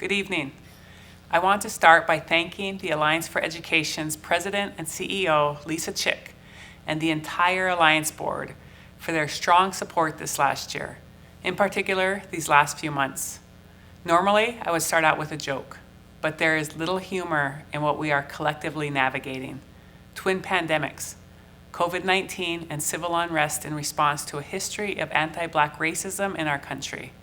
Good evening. I want to start by thanking the Alliance for Education's President and CEO, Lisa Chick, and the entire Alliance Board for their strong support this last year, in particular these last few months. Normally, I would start out with a joke, but there is little humor in what we are collectively navigating. Twin pandemics, COVID-19 and civil unrest in response to a history of anti-Black racism in our country.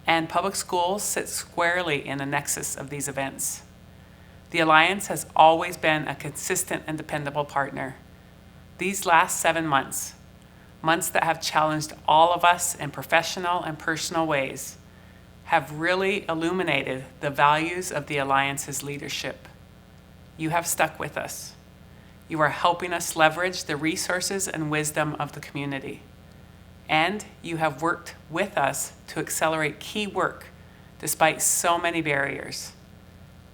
And public schools sit squarely in the nexus of these events. The Alliance has always been a consistent and dependable partner. These last 7 months that have challenged all of us in professional and personal ways, have really illuminated the values of the Alliance's leadership. You have stuck with us. You are helping us leverage the resources and wisdom of the community. And you have worked with us to accelerate key work despite so many barriers.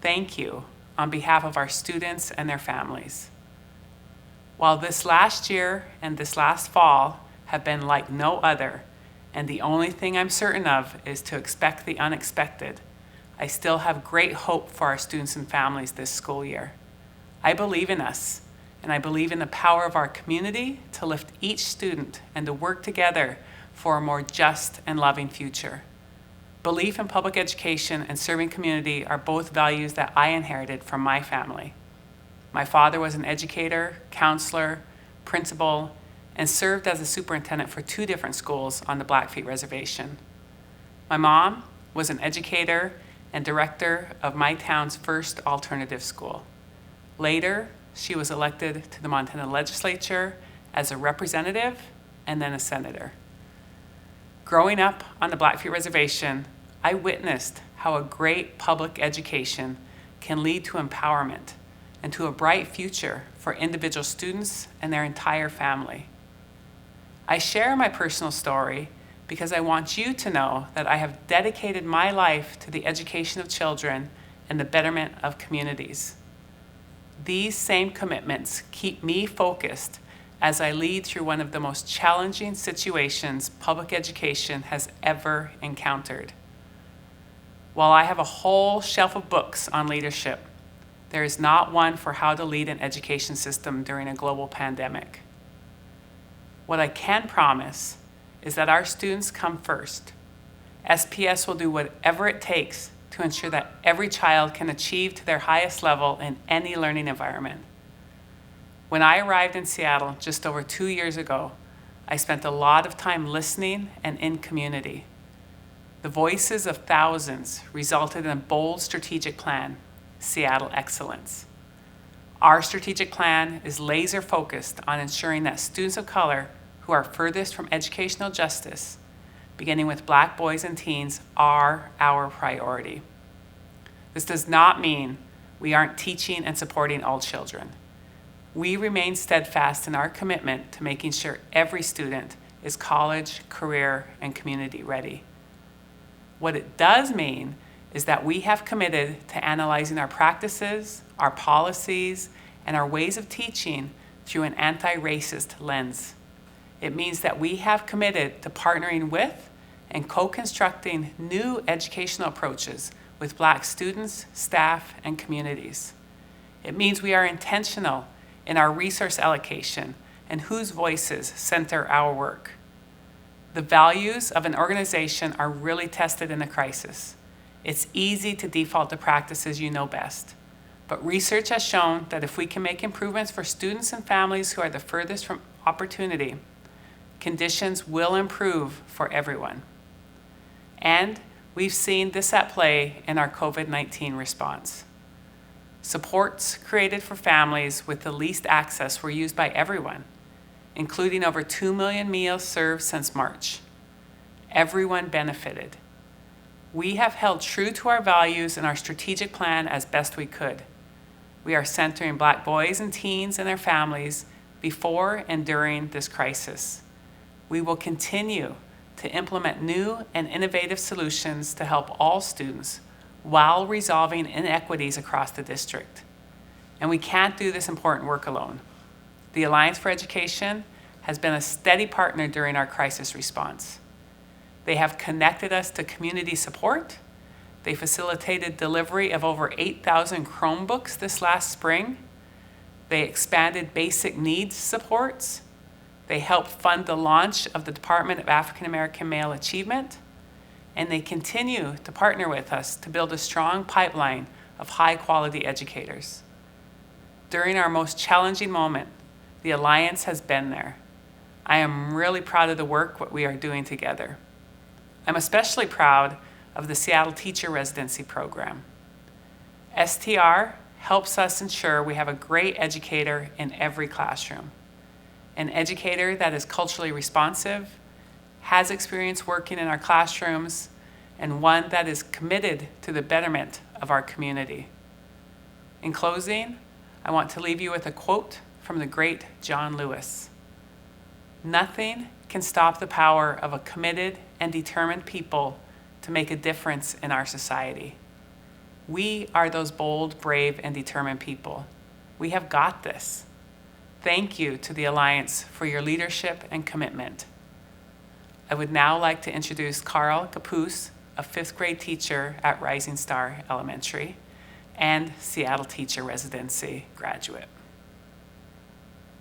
Thank you on behalf of our students and their families. While this last year and this last fall have been like no other, and the only thing I'm certain of is to expect the unexpected, I still have great hope for our students and families this school year. I believe in us. And I believe in the power of our community to lift each student and to work together for a more just and loving future. Belief in public education and serving community are both values that I inherited from my family. My father was an educator, counselor, principal, and served as a superintendent for 2 different schools on the Blackfeet Reservation. My mom was an educator and director of my town's first alternative school. Later, she was elected to the Montana legislature as a representative and then a senator. Growing up on the Blackfeet Reservation, I witnessed how a great public education can lead to empowerment and to a bright future for individual students and their entire family. I share my personal story because I want you to know that I have dedicated my life to the education of children and the betterment of communities. These same commitments keep me focused as I lead through one of the most challenging situations public education has ever encountered. While I have a whole shelf of books on leadership, there is not one for how to lead an education system during a global pandemic. What I can promise is that our students come first. SPS will do whatever it takes to ensure that every child can achieve to their highest level in any learning environment. When I arrived in Seattle just over 2 years ago, I spent a lot of time listening and in community. The voices of thousands resulted in a bold strategic plan, Seattle Excellence. Our strategic plan is laser focused on ensuring that students of color who are furthest from educational justice, beginning with Black boys and teens, are our priority. This does not mean we aren't teaching and supporting all children. We remain steadfast in our commitment to making sure every student is college, career, and community ready. What it does mean is that we have committed to analyzing our practices, our policies, and our ways of teaching through an anti-racist lens. It means that we have committed to partnering with and co-constructing new educational approaches with Black students, staff, and communities. It means we are intentional in our resource allocation and whose voices center our work. The values of an organization are really tested in a crisis. It's easy to default to practices you know best, but research has shown that if we can make improvements for students and families who are the furthest from opportunity, conditions will improve for everyone. And we've seen this at play in our COVID-19 response. Supports created for families with the least access were used by everyone, including over 2 million meals served since March. Everyone benefited. We have held true to our values and our strategic plan as best we could. We are centering Black boys and teens and their families before and during this crisis. We will continue to implement new and innovative solutions to help all students while resolving inequities across the district. And we can't do this important work alone. The Alliance for Education has been a steady partner during our crisis response. They have connected us to community support, They facilitated delivery of over 8,000 Chromebooks this last spring. They expanded basic needs supports. They helped fund the launch of the Department of African American Male Achievement. And they continue to partner with us to build a strong pipeline of high-quality educators. During our most challenging moment, the Alliance has been there. I am really proud of the work we are doing together. I'm especially proud of the Seattle Teacher Residency Program. STR helps us ensure we have a great educator in every classroom. An educator that is culturally responsive, has experience working in our classrooms, and one that is committed to the betterment of our community. In closing, I want to leave you with a quote from the great John Lewis. "Nothing can stop the power of a committed and determined people to make a difference in our society." We are those bold, brave, and determined people. We have got this. Thank you to the Alliance for your leadership and commitment. I would now like to introduce Carl Capoose, a 5th grade teacher at Rising Star Elementary and Seattle Teacher Residency graduate.